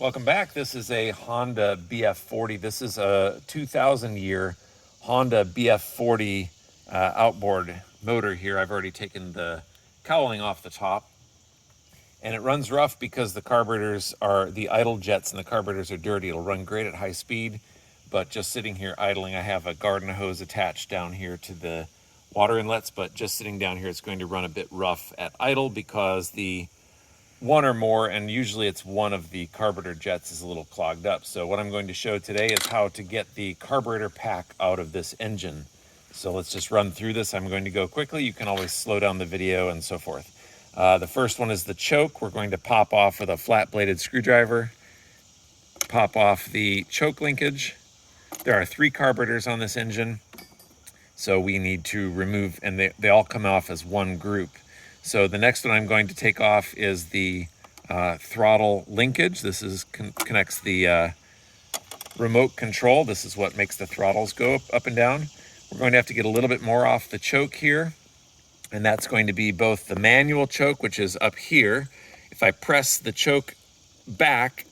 Welcome back. This is a Honda BF40. This is a 2000 year Honda BF40 outboard motor here. I've already taken the cowling off the top. And it runs rough because the carburetors are, the idle jets and the carburetors are dirty. It'll run great at high speed, but just sitting here idling, I have a garden hose attached down here to the water inlets, but just sitting down here, it's going to run a bit rough at idle because the one or more, and usually it's one of the carburetor jets is a little clogged up. So what I'm going to show today is how to get the carburetor pack out of this engine. So let's just run through this. I'm going to go quickly. You can always slow down the video and so forth. The first one is the choke. We're going to pop off with a flat-bladed screwdriver, pop off the choke linkage. There are 3 carburetors on this engine, so we need to remove, and they all come off as one group. So the next one I'm going to take off is the throttle linkage. This is connects the remote control. This is what makes the throttles go up and down. We're going to have to get a little bit more off the choke here, and that's going to be both the manual choke, which is up here. If I press the choke back,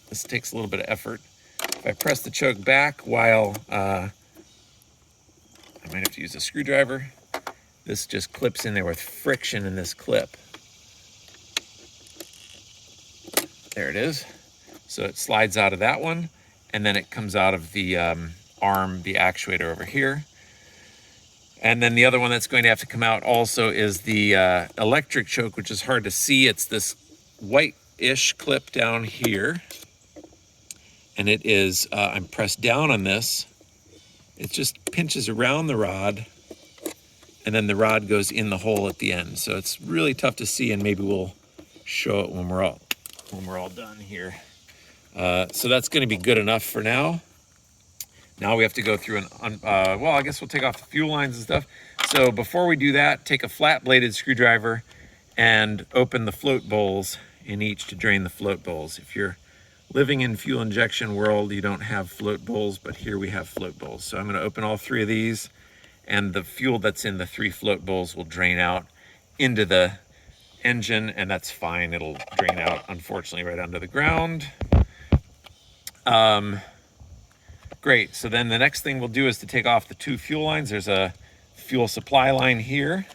this takes a little bit of effort. If I press the choke back while, I might have to use a screwdriver. This just clips in there with friction in this clip. There it is. So it slides out of that one, and then it comes out of the arm, the actuator over here. And then the other one that's going to have to come out also is the electric choke, which is hard to see. It's this white-ish clip down here. And it is, I'm pressed down on this. It just pinches around the rod, and then the rod goes in the hole at the end. So it's really tough to see, and maybe we'll show it when we're all done here. So that's going to be good enough for now. Now we have to go through well, I guess we'll take off the fuel lines and stuff. So before we do that, take a flat-bladed screwdriver and open the float bowls in each to drain the float bowls. If you're living in fuel injection world, you don't have float bowls, but here we have float bowls. So I'm going to open all 3 of these, and the fuel that's in the 3 float bowls will drain out into the engine, and that's fine. It'll drain out, unfortunately, right under the ground. Great. So then the next thing we'll do is to take off the 2 fuel lines. There's a fuel supply line here,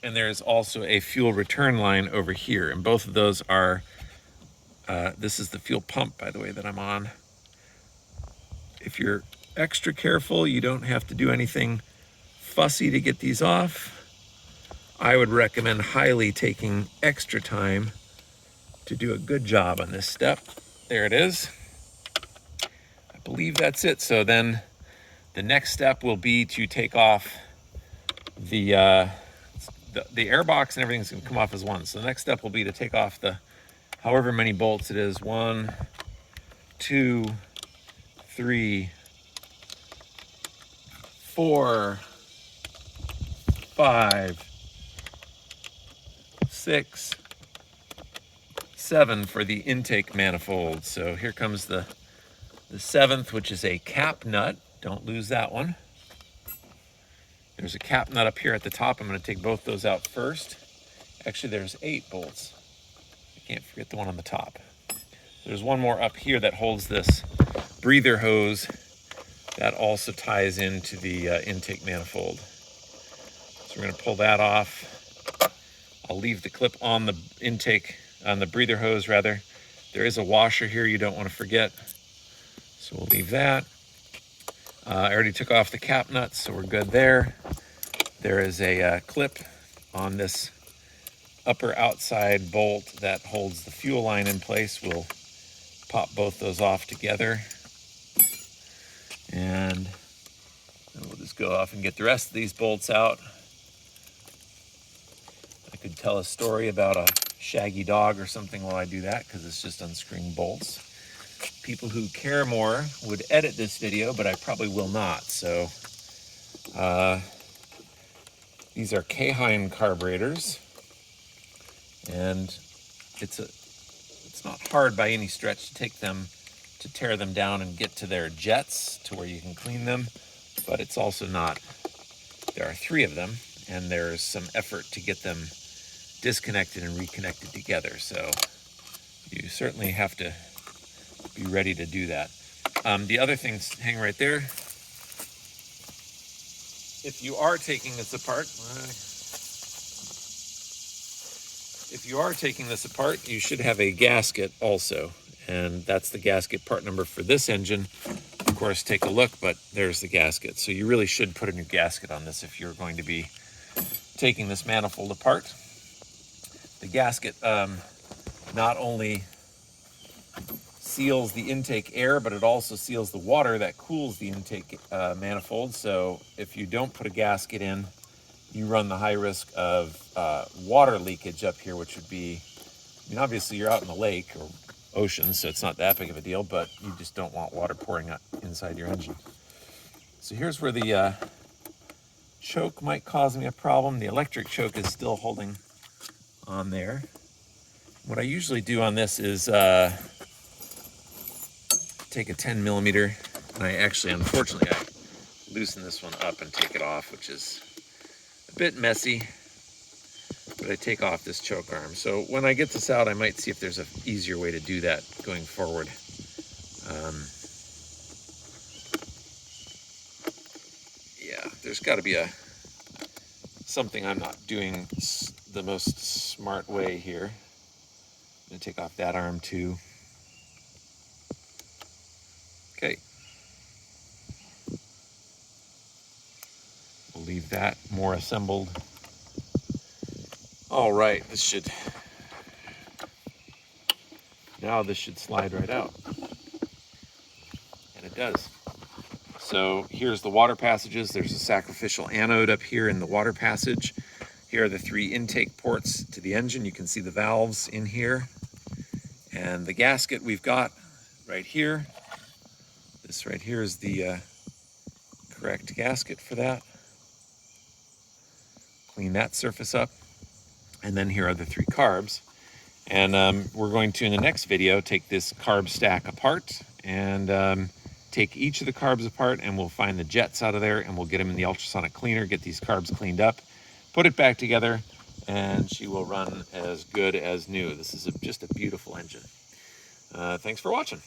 and there's also a fuel return line over here, and both of those are, this is the fuel pump, by the way, that I'm on. If you're extra careful, you don't have to do anything fussy to get these off. I would recommend highly taking extra time to do a good job on this step. There it is. I believe that's it. So then the next step will be to take off the air box, and everything's gonna come off as one. So the next step will be to take off the however many bolts it is. 1, 2, 3, 4, 5, 6, 7 for the intake manifold. So here comes the 7th, which is a cap nut. Don't lose that one. There's a cap nut up here at the top. I'm going to take both those out first. Actually, there's 8 bolts. I can't forget the one on the top. There's one more up here that holds this breather hose that also ties into the intake manifold. So we're going to pull that off. I'll leave the clip on the intake, on the breather hose rather. There is a washer here you don't want to forget. So we'll leave that. I already took off the cap nuts, so we're good there. There is a clip on this upper outside bolt that holds the fuel line in place. We'll pop both those off together. And then we'll just go off and get the rest of these bolts out. I could tell a story about a shaggy dog or something while I do that, because it's just unscrewing bolts. People who care more would edit this video, but I probably will not. So these are K-Hein carburetors, and it's not hard by any stretch to take them, to tear them down and get to their jets to where you can clean them, but it's also not. There are 3 of them, and there's some effort to get them disconnected and reconnected together. So You certainly have to be ready to do that. The other things hang right there. If you are taking this apart, you should have a gasket also, and that's the gasket part number for this engine. Of course, take a look, but there's the gasket. So you really should put a new gasket on this if you're going to be taking this manifold apart. The gasket not only seals the intake air, but it also seals the water that cools the intake manifold. So if you don't put a gasket in, you run the high risk of water leakage up here, which would be, I mean, obviously you're out in the lake or ocean, so it's not that big of a deal, but you just don't want water pouring out inside your engine. So here's where the choke might cause me a problem. The electric choke is still holding on there. What I usually do on this is take a 10 millimeter, and unfortunately, I loosen this one up and take it off, which is a bit messy, but I take off this choke arm. So when I get this out, I might see if there's an easier way to do that going forward. Yeah, there's got to be something I'm not doing the most smart way here. I'm going to take off that arm too. Okay. We'll leave that more assembled. All right, this should slide right out. And it does. So here's the water passages. There's a sacrificial anode up here in the water passage. Here are the 3 intake ports to the engine. You can see the valves in here. And the gasket we've got right here. This right here is the correct gasket for that. Clean that surface up. And then here are the 3 carbs. And we're going to, in the next video, take this carb stack apart and take each of the carbs apart, and we'll find the jets out of there, and we'll get them in the ultrasonic cleaner, get these carbs cleaned up, put it back together, and she will run as good as new. This is just a beautiful engine. Thanks for watching.